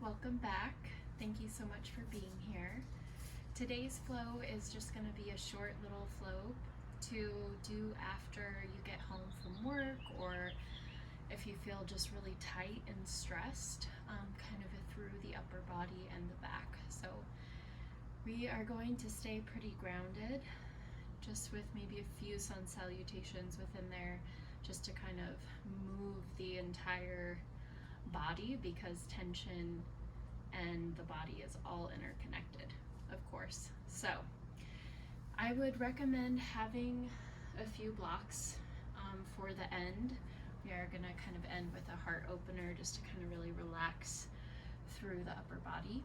welcome back. Thank you so much for being here. Today's flow is just going to be a short little flow to do after you get home from work, or if you feel just really tight and stressed, kind of through the upper body and the back. So we are going to stay pretty grounded, just with maybe a few sun salutations within there, just to kind of move the entire body, because tension and the body is all interconnected, of course. So I would recommend having a few blocks for the end. We are going to kind of end with a heart opener, just to kind of really relax through the upper body.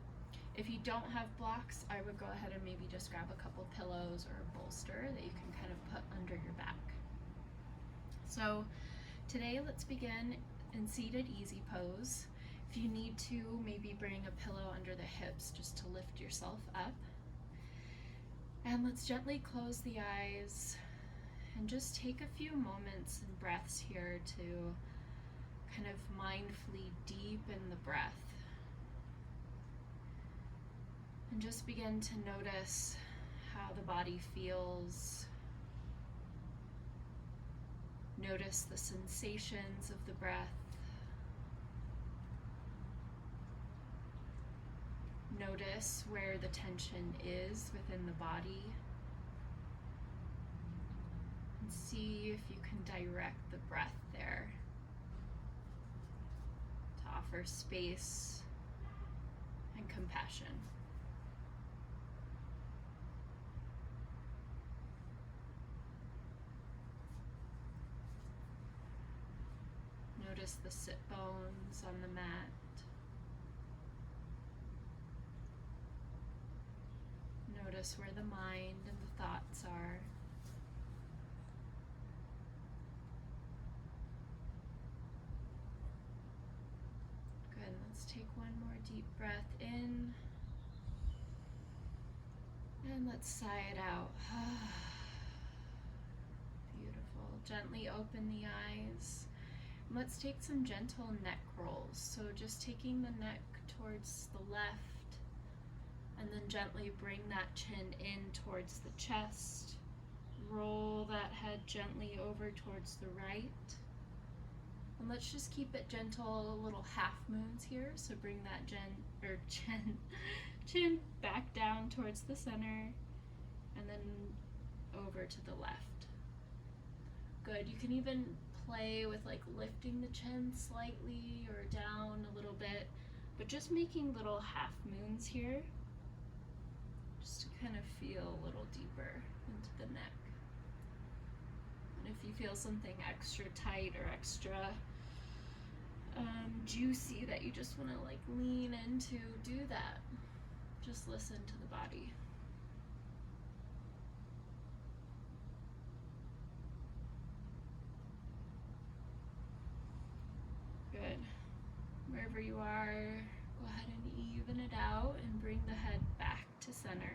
If you don't have blocks, I would go ahead and maybe just grab a couple pillows or a bolster that you can kind of put under your back. So today, let's begin in seated easy pose. If you need to, maybe bring a pillow under the hips just to lift yourself up. And let's gently close the eyes and just take a few moments and breaths here to kind of mindfully deepen the breath. And just begin to notice how the body feels. Notice the sensations of the breath. Notice where the tension is within the body. And see if you can direct the breath there to offer space and compassion. Notice the sit bones on the mat. Notice where the mind and the thoughts are. Good, let's take one more deep breath in. And let's sigh it out. Beautiful. Gently open the eyes. Let's take some gentle neck rolls. So just taking the neck towards the left, and then gently bring that chin in towards the chest. Roll that head gently over towards the right. And let's just keep it gentle, little half moons here. So bring that chin back down towards the center, and then over to the left. Good. You can even play with like lifting the chin slightly or down a little bit, but just making little half moons here, just to kind of feel a little deeper into the neck. And if you feel something extra tight or extra juicy that you just want to like lean into, do that. Just listen to the body. Good. Wherever you are, go ahead and even it out and bring the head back to center.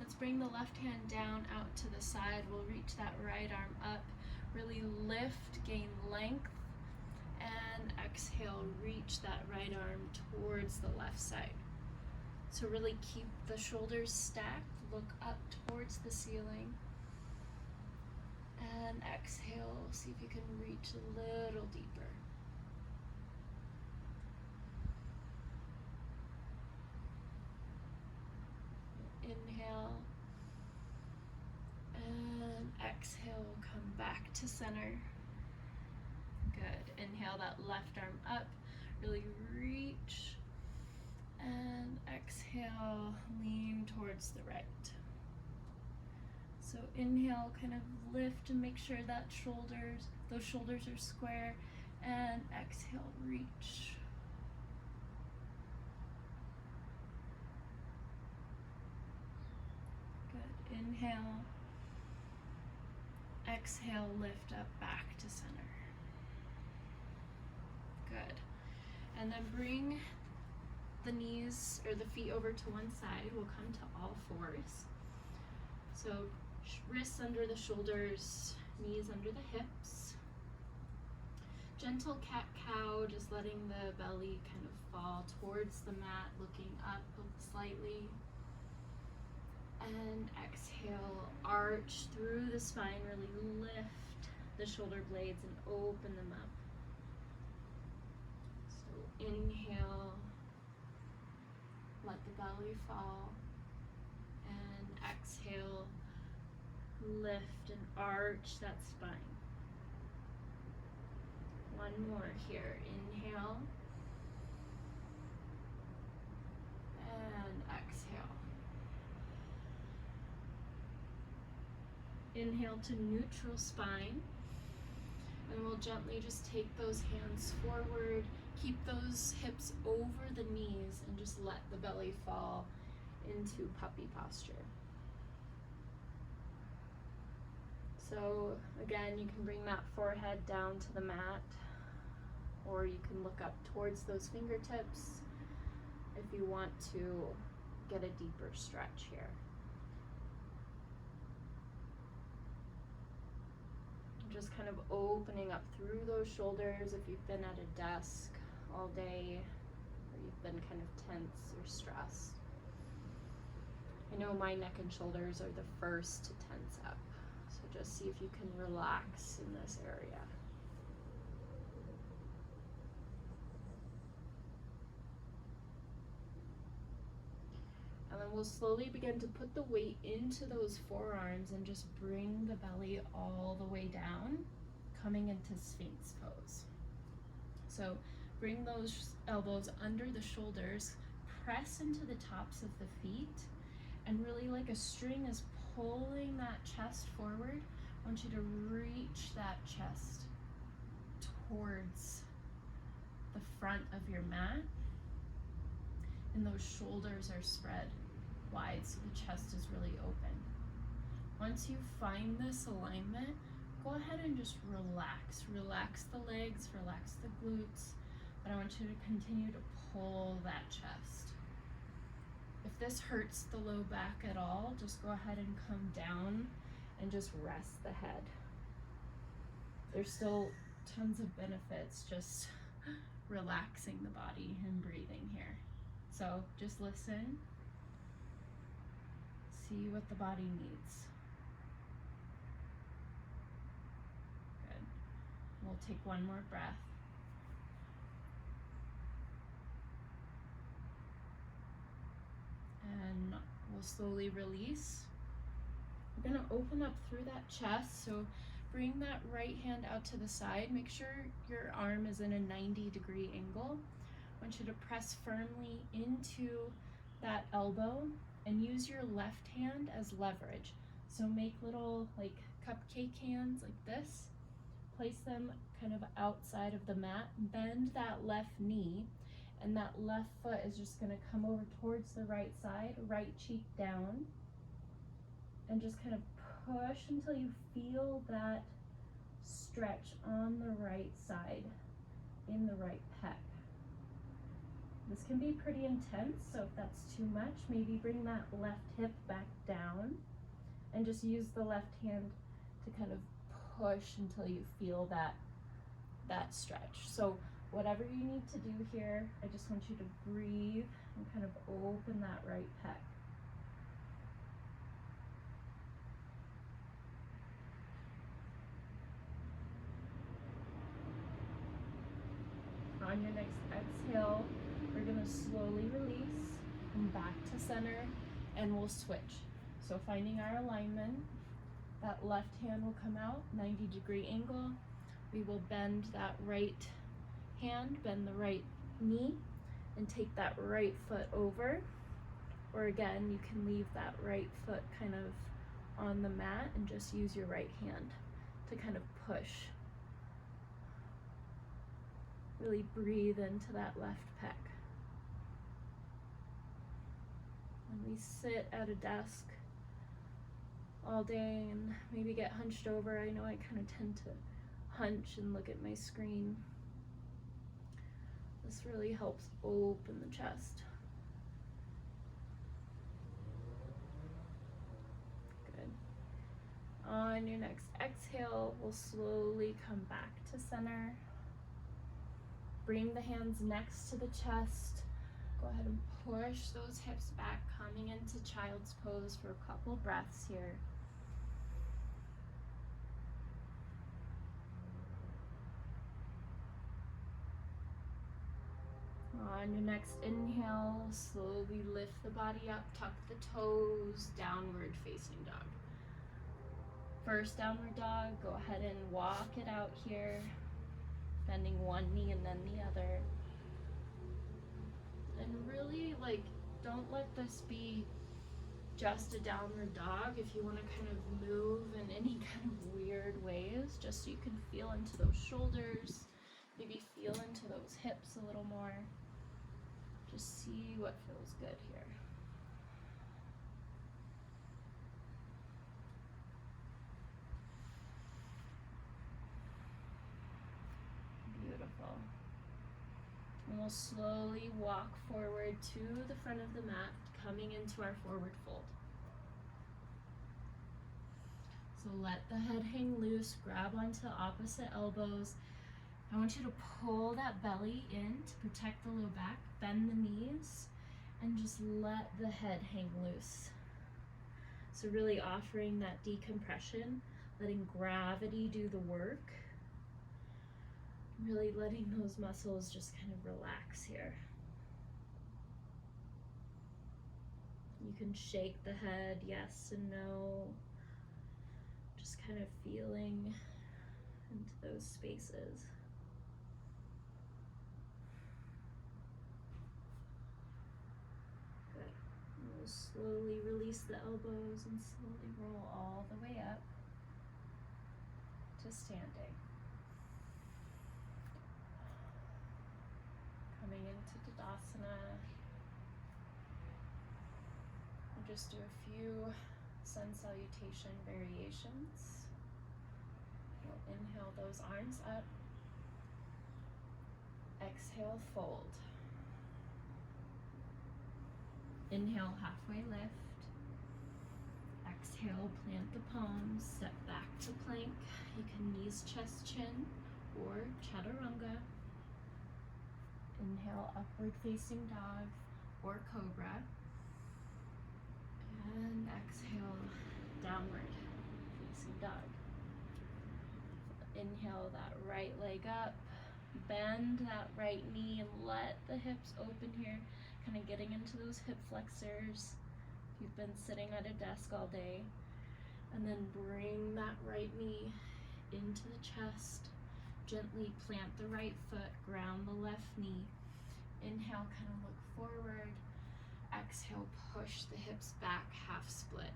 Let's bring the left hand down out to the side. We'll reach that right arm up. Really lift, gain length, and exhale, reach that right arm towards the left side. So really keep the shoulders stacked, look up towards the ceiling. And exhale, see if you can reach a little deeper. Inhale, and exhale, come back to center. Good. Inhale that left arm up, really reach, and exhale, lean towards the right. So inhale, kind of lift and make sure that those shoulders are square, and exhale, reach. Good. Inhale, exhale, lift up back to center. Good. And then bring the knees or the feet over to one side. We'll come to all fours. So wrists under the shoulders, knees under the hips. Gentle cat-cow, just letting the belly kind of fall towards the mat, looking up slightly. And exhale, arch through the spine, really lift the shoulder blades and open them up. So inhale, let the belly fall, and exhale, lift and arch that spine. One more here, inhale, and exhale. Inhale to neutral spine, and we'll gently just take those hands forward, keep those hips over the knees, and just let the belly fall into puppy posture. So again, you can bring that forehead down to the mat, or you can look up towards those fingertips if you want to get a deeper stretch here. Just kind of opening up through those shoulders if you've been at a desk all day, or you've been kind of tense or stressed. I know my neck and shoulders are the first to tense up, so just see if you can relax in this area. And then we'll slowly begin to put the weight into those forearms and just bring the belly all the way down, coming into Sphinx pose. So bring those elbows under the shoulders, press into the tops of the feet, and really like a string is pulling that chest forward. I want you to reach that chest towards the front of your mat, and those shoulders are spread wide so the chest is really open. Once you find this alignment, go ahead and just relax. Relax the legs, relax the glutes, but I want you to continue to pull that chest. If this hurts the low back at all, just go ahead and come down and just rest the head. There's still tons of benefits just relaxing the body and breathing here. So just listen, see what the body needs. Good. We'll take one more breath. And we'll slowly release. We're gonna open up through that chest, so bring that right hand out to the side. Make sure your arm is in a 90-degree angle. I want you to press firmly into that elbow and use your left hand as leverage. So make little like cupcake hands like this. Place them kind of outside of the mat. Bend that left knee, and that left foot is just gonna come over towards the right side, right cheek down, and just kind of push until you feel that stretch on the right side, in the right pec. This can be pretty intense, so if that's too much, maybe bring that left hip back down and just use the left hand to kind of push until you feel that stretch. So whatever you need to do here, I just want you to breathe and kind of open that right pec. On your next exhale, we're gonna slowly release, come back to center, and we'll switch. So finding our alignment, that left hand will come out, 90-degree angle. We will bend that right hand, bend the right knee, and take that right foot over. Or again, you can leave that right foot kind of on the mat and just use your right hand to kind of push. Really breathe into that left pec. When we sit at a desk all day and maybe get hunched over, I know I kind of tend to hunch and look at my screen. This really helps open the chest. Good. On your next exhale, we'll slowly come back to center. Bring the hands next to the chest. Go ahead and push those hips back, coming into child's pose for a couple breaths here. On your next inhale, slowly lift the body up, tuck the toes, downward facing dog. First downward dog, go ahead and walk it out here, bending one knee and then the other. And really, don't let this be just a downward dog. If you want to kind of move in any kind of weird ways, just so you can feel into those shoulders, maybe feel into those hips a little more. Just see what feels good here. Beautiful. And we'll slowly walk forward to the front of the mat, coming into our forward fold. So let the head hang loose, grab onto opposite elbows. I want you to pull that belly in to protect the low back, bend the knees, and just let the head hang loose. So really offering that decompression, letting gravity do the work, really letting those muscles just kind of relax here. You can shake the head, yes and no, just kind of feeling into those spaces. Slowly release the elbows and slowly roll all the way up to standing. Coming into Tadasana. We'll just do a few sun salutation variations. We'll inhale those arms up. Exhale, fold. Inhale, halfway lift. Exhale, plant the palms, step back to plank. You can knees, chest, chin, or chaturanga. Inhale, upward facing dog or cobra. And exhale, downward facing dog. Inhale that right leg up. Bend that right knee and let the hips open here. Kind of getting into those hip flexors. If you've been sitting at a desk all day. And then bring that right knee into the chest. Gently plant the right foot, ground the left knee. Inhale, kind of look forward. Exhale, push the hips back, half split.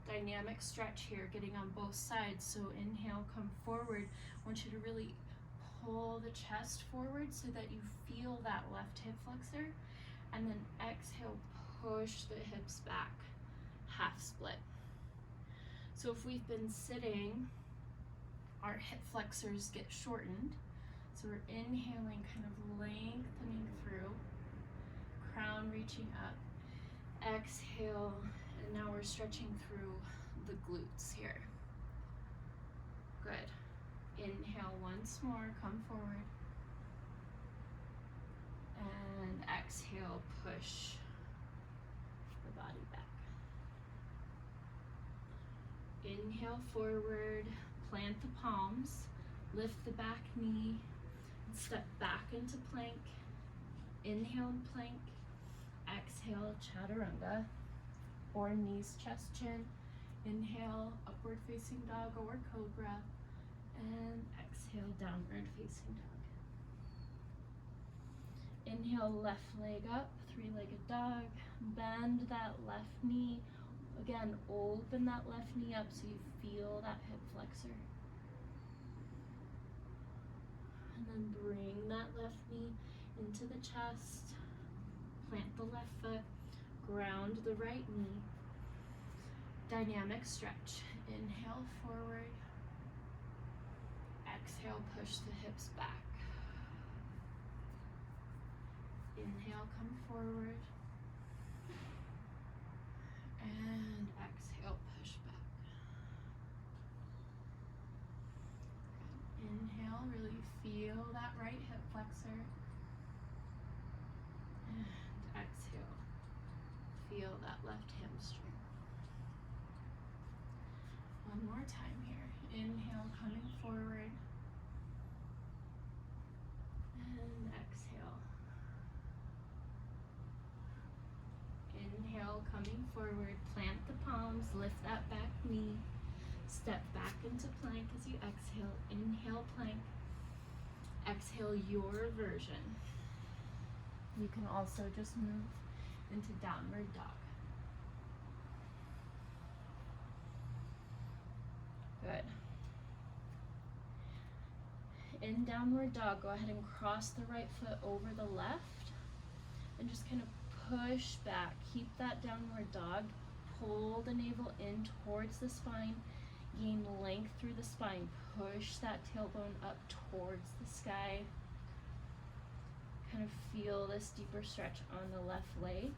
Dynamic stretch here, getting on both sides. So inhale, come forward. I want you to really pull the chest forward so that you feel that left hip flexor, and then exhale, push the hips back, half split. So if we've been sitting, our hip flexors get shortened. So we're inhaling, kind of lengthening through, crown reaching up. Exhale, and now we're stretching through the glutes here. Good. Inhale once more, come forward. And exhale, push the body back. Inhale forward, plant the palms, lift the back knee, and step back into plank. Inhale and plank. Exhale, chaturanga, or knees, chest, chin. Inhale, upward facing dog or cobra. And exhale, downward facing dog. Inhale, left leg up, three-legged dog. Bend that left knee. Again, open that left knee up so you feel that hip flexor. And then bring that left knee into the chest. Plant the left foot. Ground the right knee. Dynamic stretch. Inhale forward. Exhale, push the hips back. Inhale, come forward. And exhale, push back. Inhale, really feel that right hip flexor. And exhale. Feel that left hamstring. One more time here. Inhale, coming forward. And exhale. Inhale, coming forward. Plant the palms, lift that back knee. Step back into plank as you exhale. Inhale, plank. Exhale, your version. You can also just move into downward dog. Good. In downward dog, go ahead and cross the right foot over the left and just kind of push back. Keep that downward dog. Pull the navel in towards the spine. Gain length through the spine. Push that tailbone up towards the sky. Kind of feel this deeper stretch on the left leg.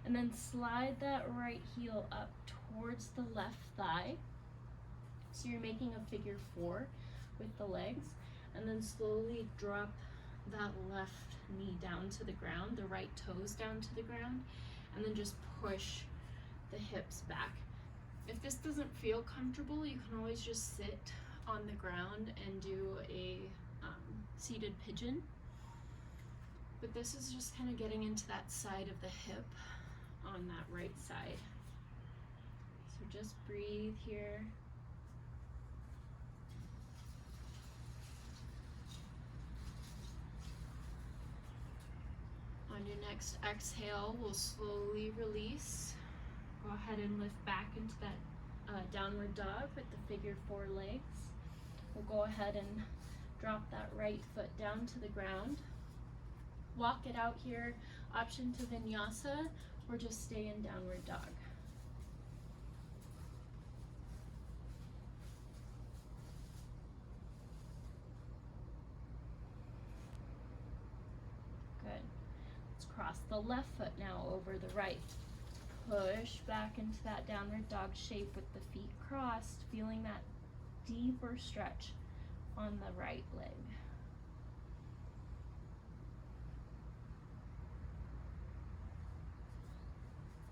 And then slide that right heel up towards the left thigh. So you're making a figure 4 with the legs. And then slowly drop that left knee down to the ground, the right toes down to the ground, and then just push the hips back. If this doesn't feel comfortable, you can always just sit on the ground and do a seated pigeon. But this is just kind of getting into that side of the hip on that right side. So just breathe here. On your next exhale, we'll slowly release. Go ahead and lift back into that downward dog with the figure 4 legs. We'll go ahead and drop that right foot down to the ground. Walk it out here. Option to vinyasa, or just stay in downward dog. Good. Let's cross the left foot now over the right. Push back into that downward dog shape with the feet crossed, feeling that deeper stretch on the right leg.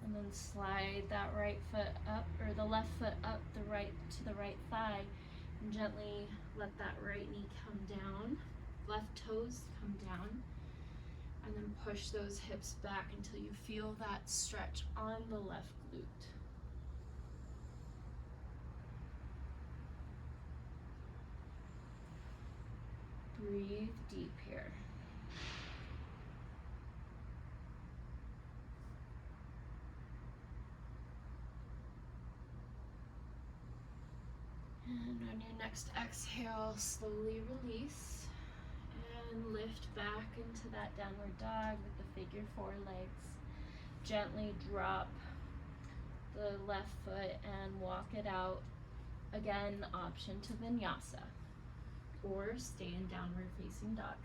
And then slide that right foot up, or the left foot up the right to the right thigh, and gently let that right knee come down, left toes come down, and then push those hips back until you feel that stretch on the left glute. Breathe deep here. And on your next exhale, slowly release and lift back into that downward dog with the figure 4 legs. Gently drop the left foot and walk it out. Again, option to vinyasa, or stay in downward facing dog.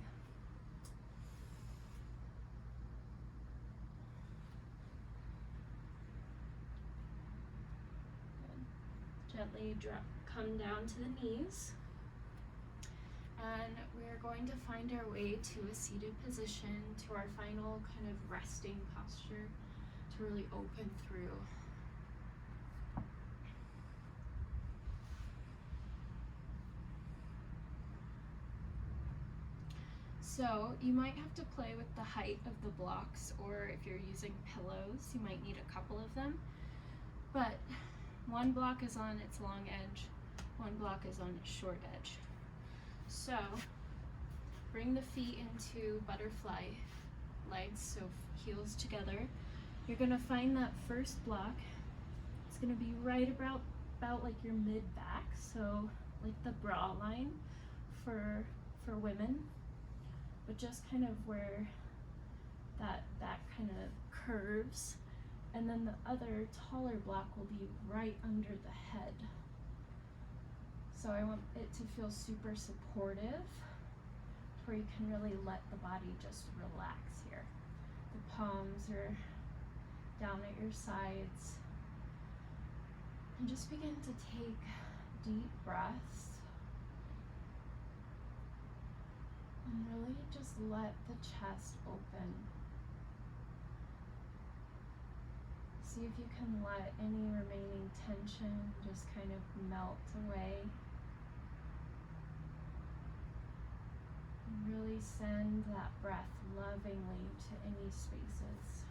Good. Gently come down to the knees. And we're going to find our way to a seated position, to our final kind of resting posture, to really open through. So you might have to play with the height of the blocks, or if you're using pillows, you might need a couple of them. But one block is on its long edge, one block is on its short edge. So bring the feet into butterfly legs, so heels together. You're gonna find that first block. It's gonna be right about like your mid back, so like the bra line for women, but just kind of where that kind of curves. And then the other taller block will be right under the head. So I want it to feel super supportive, where you can really let the body just relax here. The palms are down at your sides. And just begin to take deep breaths. And really just let the chest open. See if you can let any remaining tension just kind of melt away. And really send that breath lovingly to any spaces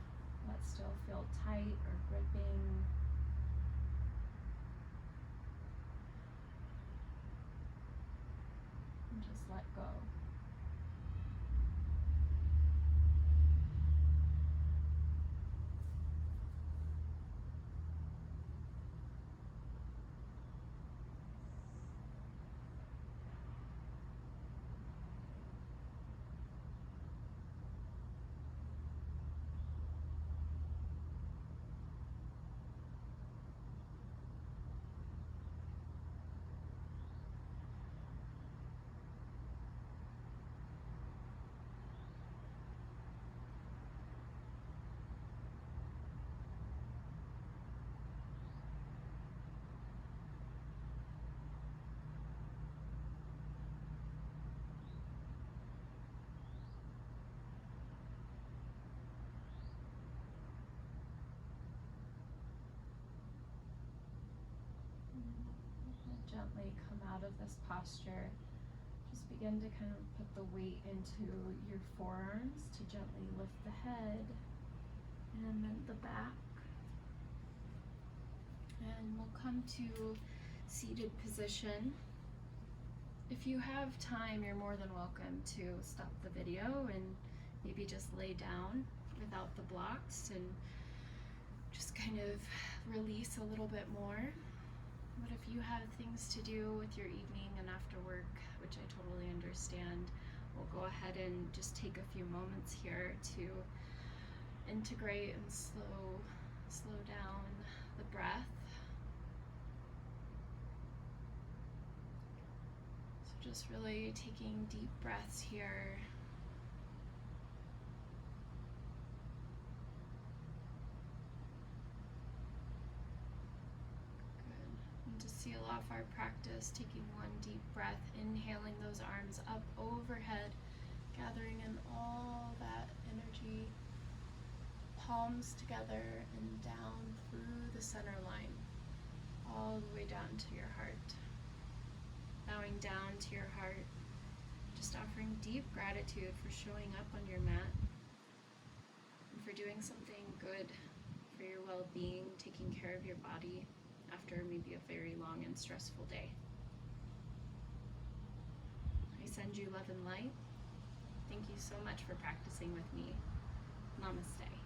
that still feel tight or gripping. And just let go. Gently come out of this posture. Just begin to kind of put the weight into your forearms to gently lift the head and then the back. And we'll come to seated position. If you have time, you're more than welcome to stop the video and maybe just lay down without the blocks and just kind of release a little bit more. But if you have things to do with your evening and after work, which I totally understand, we'll go ahead and just take a few moments here to integrate and slow down the breath. So just really taking deep breaths here. To seal off our practice, taking one deep breath, inhaling those arms up overhead, gathering in all that energy, palms together and down through the center line, all the way down to your heart. Bowing down to your heart, just offering deep gratitude for showing up on your mat and for doing something good for your well-being, taking care of your body after maybe a very long and stressful day. I send you love and light. Thank you so much for practicing with me. Namaste.